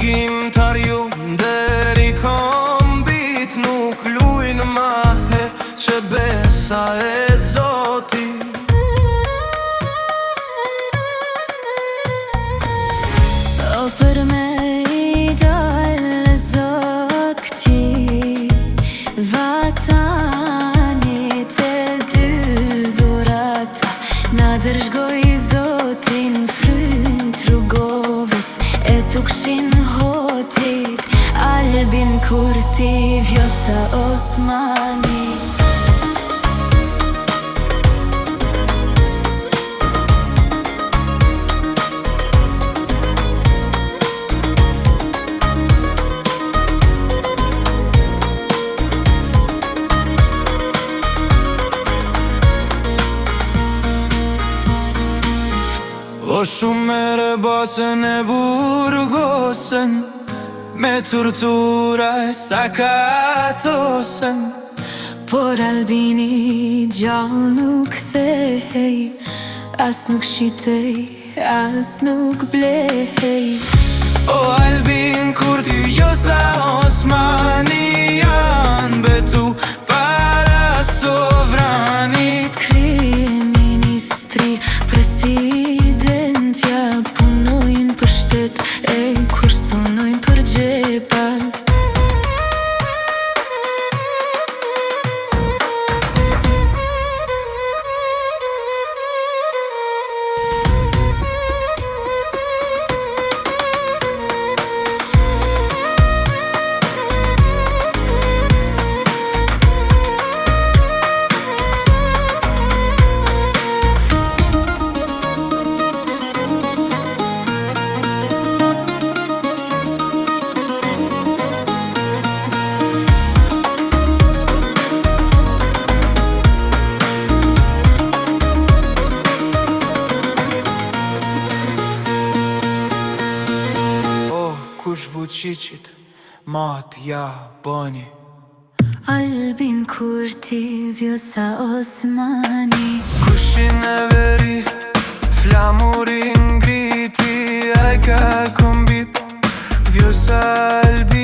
dërgimtar ju deri kombit, nuk lujnë ma he që besa e Zoti. O për me i dalë Zot këti vatanit e dy dhurata, na dërshgoj Zotin fryn trugovës e tukshin hotit, Albin Kurti Vjosa Osmani. O shumë e basën e burgosën, me tortura e sakatosën. Por Albini gjallë nuk thehej, as nuk shitej, as nuk blehej. O Albin Kurti Vjosa Osmani janë betu para sovranit. Kryeministri, presidentja punojnë për shtet e kur s'punojnë për gjepa. Kush vučičit mat ja bani. Albin Kurti Vjosa Osmani. Kushin e veri, flamurin ngriti, ai ka kombit Vjosa Albin.